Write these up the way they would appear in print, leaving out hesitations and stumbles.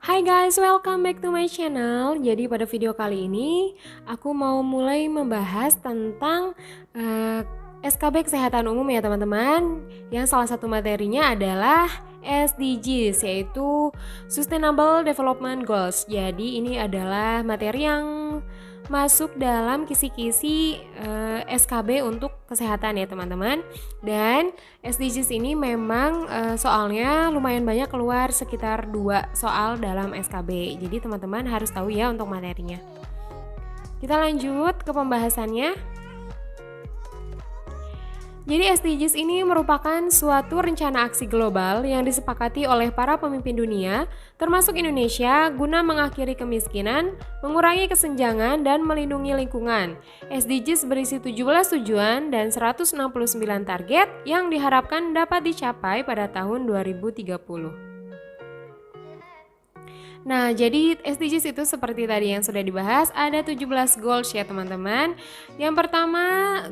Hai guys, welcome back to my channel. Jadi pada video kali ini aku mau mulai membahas tentang SKB Kesehatan Umum ya teman-teman. Yang salah satu materinya adalah SDGs, yaitu Sustainable Development Goals. Jadi ini adalah materi yang masuk dalam kisi-kisi SKB untuk kesehatan ya teman-teman. Dan SDGs ini memang soalnya lumayan banyak, keluar sekitar 2 soal dalam SKB. Jadi teman-teman harus tahu ya untuk materinya. Kita lanjut ke pembahasannya. Jadi SDGs ini merupakan suatu rencana aksi global yang disepakati oleh para pemimpin dunia, termasuk Indonesia, guna mengakhiri kemiskinan, mengurangi kesenjangan, dan melindungi lingkungan. SDGs berisi 17 tujuan dan 169 target yang diharapkan dapat dicapai pada tahun 2030. Nah, jadi SDGs itu seperti tadi yang sudah dibahas, ada 17 goals ya teman-teman.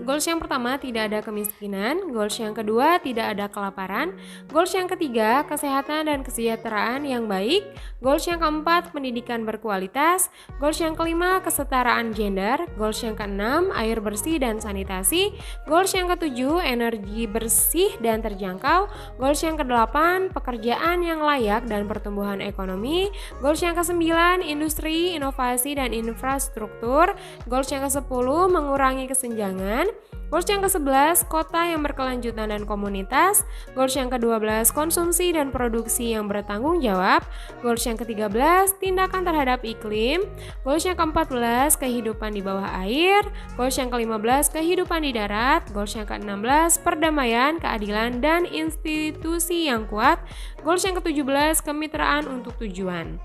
Goals yang pertama tidak ada kemiskinan, goals yang kedua tidak ada kelaparan, goals yang ketiga kesehatan dan kesejahteraan yang baik, goals yang keempat pendidikan berkualitas, goals yang kelima kesetaraan gender, goals yang keenam air bersih dan sanitasi, goals yang ketujuh energi bersih dan terjangkau, goals yang kedelapan pekerjaan yang layak dan pertumbuhan ekonomi, goals yang ke-9 industri, inovasi, dan infrastruktur. Goals yang ke-10 mengurangi kesenjangan. Goals yang ke-11 kota yang berkelanjutan dan komunitas. Goals yang ke-12 konsumsi dan produksi yang bertanggung jawab. Goals yang ke-13 tindakan terhadap iklim. Goals yang ke-14 kehidupan di bawah air. Goals yang ke-15 kehidupan di darat. Goals yang ke-16 perdamaian, keadilan, dan institusi yang kuat. Goals yang ke-17 kemitraan untuk tujuan.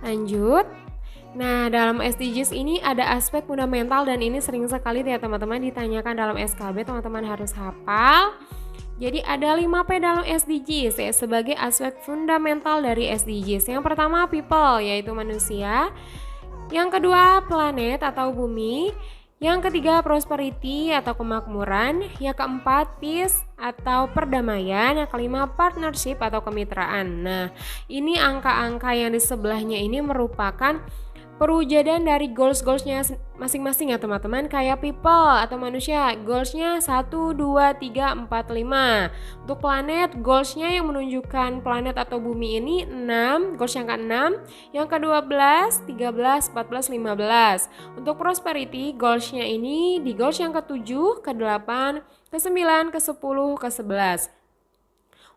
Lanjut. Nah, dalam SDGs ini ada aspek fundamental dan ini sering sekali ya teman-teman ditanyakan dalam SKB, teman-teman harus hafal. Jadi ada 5P dalam SDGs ya, sebagai aspek fundamental dari SDGs. Yang pertama people, yaitu manusia. Yang kedua planet atau bumi. Yang ketiga prosperity atau kemakmuran. Yang keempat peace atau perdamaian. Yang kelima partnership atau kemitraan. Nah, ini angka-angka yang di sebelahnya ini merupakan perwujudan dari goals-goalsnya masing-masing ya teman-teman. Kayak people atau manusia, goalsnya 1, 2, 3, 4, 5. Untuk planet, goalsnya yang menunjukkan planet atau bumi ini 6, goals yang ke-6. Yang ke-12, 13, 14, 15. Untuk prosperity, goalsnya ini di goals yang ke-7, ke-8, ke-9, ke-10, ke-11.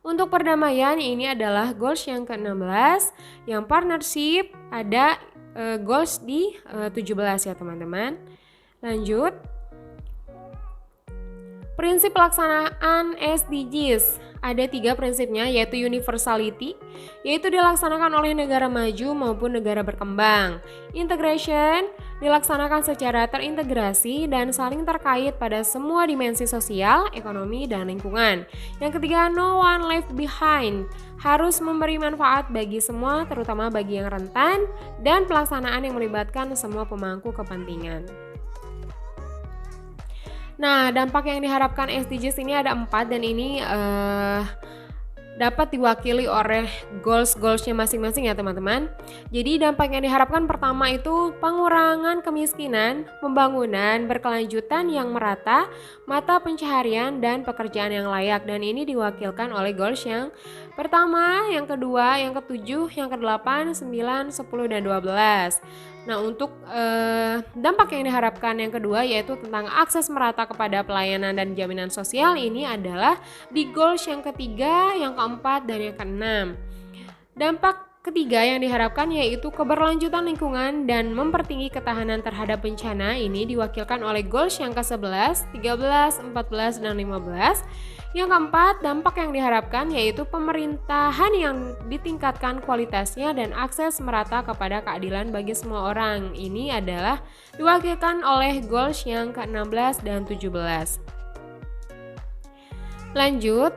Untuk perdamaian ini adalah goals yang ke-16. Yang partnership ada goals di 17 ya teman-teman. Lanjut. Prinsip pelaksanaan SDGs. Ada 3 prinsipnya, yaitu universality, yaitu dilaksanakan oleh negara maju maupun negara berkembang. Integration, dilaksanakan secara terintegrasi dan saling terkait pada semua dimensi sosial, ekonomi, dan lingkungan. Yang ketiga, no one left behind, harus memberi manfaat bagi semua, terutama bagi yang rentan, dan pelaksanaan yang melibatkan semua pemangku kepentingan. Nah, dampak yang diharapkan SDGs ini ada 4 dan ini dapat diwakili oleh goals-goalsnya masing-masing ya teman-teman. Jadi dampak yang diharapkan pertama itu pengurangan kemiskinan, pembangunan berkelanjutan yang merata, mata pencaharian, dan pekerjaan yang layak. Dan ini diwakilkan oleh goals yang pertama, yang kedua, yang ke-7, yang ke-8, 9, 10, dan 12. Nah, untuk dampak yang diharapkan yang kedua yaitu tentang akses merata kepada pelayanan dan jaminan sosial, ini adalah di goals yang ketiga, yang keempat, dan yang keenam. Dampak ketiga yang diharapkan yaitu keberlanjutan lingkungan dan mempertinggi ketahanan terhadap bencana, ini diwakilkan oleh goals yang ke-11, 13, 14, dan 15. Yang keempat, dampak yang diharapkan yaitu pemerintahan yang ditingkatkan kualitasnya dan akses merata kepada keadilan bagi semua orang. Ini adalah diwakilkan oleh goals yang ke-16 dan 17. Lanjut,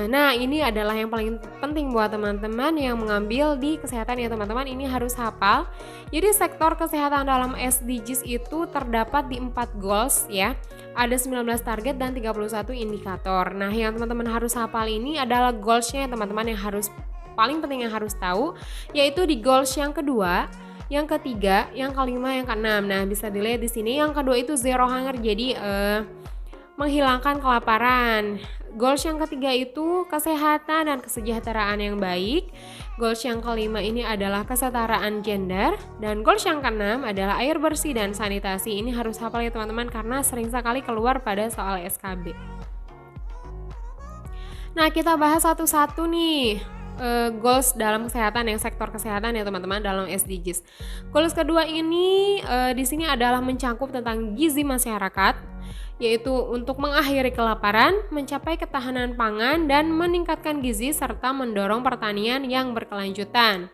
nah ini adalah yang paling penting buat teman-teman yang mengambil di kesehatan ya teman-teman, ini harus hafal. Jadi sektor kesehatan dalam SDGs itu terdapat di 4 goals ya. Ada 19 target dan 31 indikator. Nah, yang teman-teman harus hafal ini adalah goalsnya teman-teman yang harus paling penting yang harus tahu, yaitu di goals yang kedua, yang ketiga, yang kelima, yang keenam. Nah, bisa dilihat di sini yang kedua itu zero hunger, jadi menghilangkan kelaparan. Goals yang ketiga itu kesehatan dan kesejahteraan yang baik. Goals yang kelima ini adalah kesetaraan gender. Dan goals yang keenam adalah air bersih dan sanitasi. Ini harus hafal ya teman-teman karena sering sekali keluar pada soal SKB. Nah, kita bahas satu-satu nih. Goals dalam kesehatan yang sektor kesehatan ya teman-teman dalam SDGs. Goals kedua ini di sini adalah mencakup tentang gizi masyarakat, yaitu untuk mengakhiri kelaparan, mencapai ketahanan pangan dan meningkatkan gizi serta mendorong pertanian yang berkelanjutan.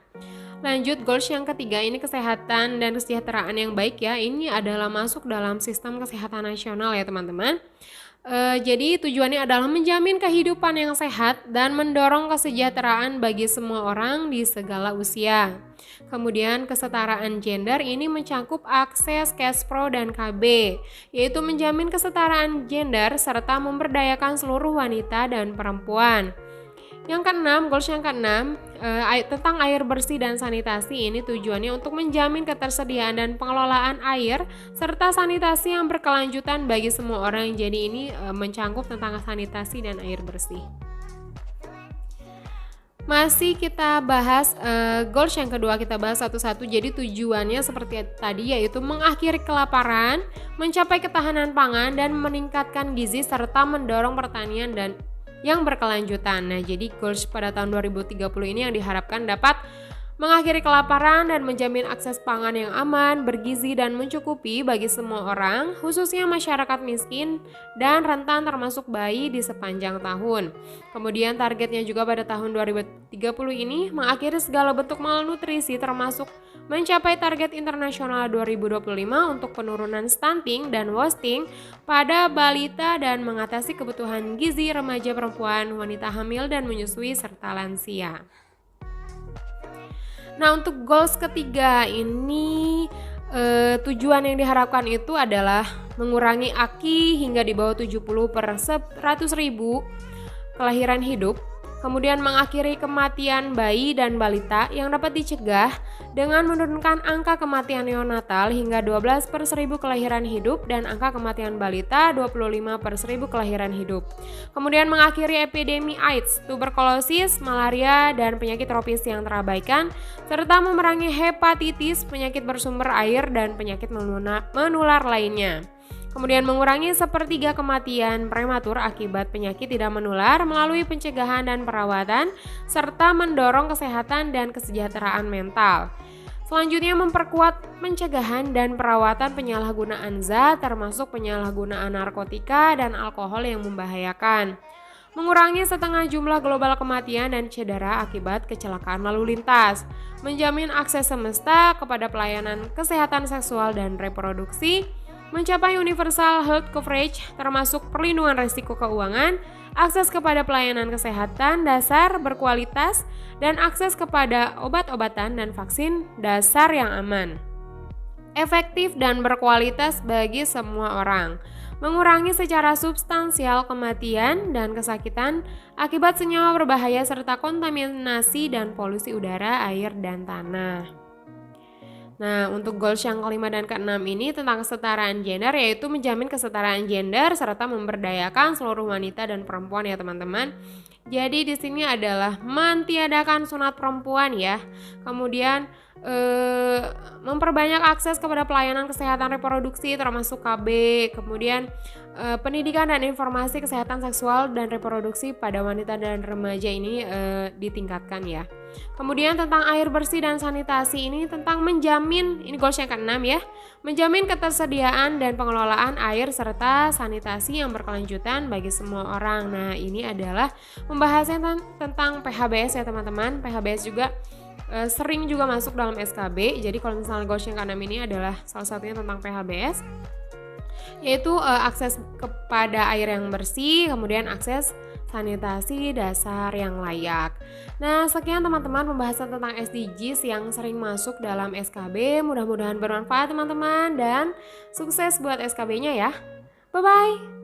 Lanjut, goals yang ketiga ini kesehatan dan kesejahteraan yang baik ya. Ini adalah masuk dalam sistem kesehatan nasional ya teman-teman. Jadi tujuannya adalah menjamin kehidupan yang sehat dan mendorong kesejahteraan bagi semua orang di segala usia. Kemudian kesetaraan gender ini mencakup akses Kespro dan KB, yaitu menjamin kesetaraan gender serta memberdayakan seluruh wanita dan perempuan. Yang keenam, goals yang keenam tentang air bersih dan sanitasi ini tujuannya untuk menjamin ketersediaan dan pengelolaan air serta sanitasi yang berkelanjutan bagi semua orang. Jadi ini mencakup tentang sanitasi dan air bersih. Masih kita bahas goals yang kedua, kita bahas satu-satu. Jadi tujuannya seperti tadi, yaitu mengakhiri kelaparan, mencapai ketahanan pangan dan meningkatkan gizi serta mendorong pertanian dan yang berkelanjutan. Nah, jadi goals pada tahun 2030 ini yang diharapkan dapat mengakhiri kelaparan dan menjamin akses pangan yang aman, bergizi dan mencukupi bagi semua orang, khususnya masyarakat miskin dan rentan termasuk bayi di sepanjang tahun. Kemudian targetnya juga pada tahun 2030 ini mengakhiri segala bentuk malnutrisi termasuk mencapai target internasional 2025 untuk penurunan stunting dan wasting pada balita dan mengatasi kebutuhan gizi remaja perempuan, wanita hamil dan menyusui serta lansia. Nah, untuk goals ketiga ini tujuan yang diharapkan itu adalah mengurangi AKI hingga di bawah 70 per 100.000 kelahiran hidup. Kemudian mengakhiri kematian bayi dan balita yang dapat dicegah dengan menurunkan angka kematian neonatal hingga 12 per 1000 kelahiran hidup dan angka kematian balita 25 per 1000 kelahiran hidup. Kemudian mengakhiri epidemi AIDS, tuberkulosis, malaria, dan penyakit tropis yang terabaikan, serta memerangi hepatitis, penyakit bersumber air, dan penyakit menular lainnya. Kemudian mengurangi sepertiga kematian prematur akibat penyakit tidak menular melalui pencegahan dan perawatan, serta mendorong kesehatan dan kesejahteraan mental. Selanjutnya memperkuat pencegahan dan perawatan penyalahgunaan zat termasuk penyalahgunaan narkotika dan alkohol yang membahayakan. Mengurangi setengah jumlah global kematian dan cedera akibat kecelakaan lalu lintas. Menjamin akses semesta kepada pelayanan kesehatan seksual dan reproduksi. Mencapai universal health coverage termasuk perlindungan risiko keuangan, akses kepada pelayanan kesehatan dasar berkualitas, dan akses kepada obat-obatan dan vaksin dasar yang aman, efektif dan berkualitas bagi semua orang. Mengurangi secara substansial kematian dan kesakitan akibat senyawa berbahaya serta kontaminasi dan polusi udara, air, dan tanah. Nah, untuk goals yang kelima dan keenam ini tentang kesetaraan gender, yaitu menjamin kesetaraan gender serta memberdayakan seluruh wanita dan perempuan ya teman-teman. Jadi di sini adalah mentiadakan sunat perempuan ya. Kemudian memperbanyak akses kepada pelayanan kesehatan reproduksi termasuk KB, kemudian pendidikan dan informasi kesehatan seksual dan reproduksi pada wanita dan remaja ini ditingkatkan ya. Kemudian tentang air bersih dan sanitasi ini tentang menjamin, ini goals yang keenam ya, menjamin ketersediaan dan pengelolaan air serta sanitasi yang berkelanjutan bagi semua orang. Nah, ini adalah pembahasan tentang PHBS ya teman-teman. PHBS juga sering juga masuk dalam SKB. Jadi kalau misalnya goals yang keenam ini adalah salah satunya tentang PHBS, yaitu akses kepada air yang bersih, kemudian akses sanitasi dasar yang layak. Nah, sekian teman-teman pembahasan tentang SDGs yang sering masuk dalam SKB. Mudah-mudahan bermanfaat teman-teman dan sukses buat SKB-nya ya. Bye-bye.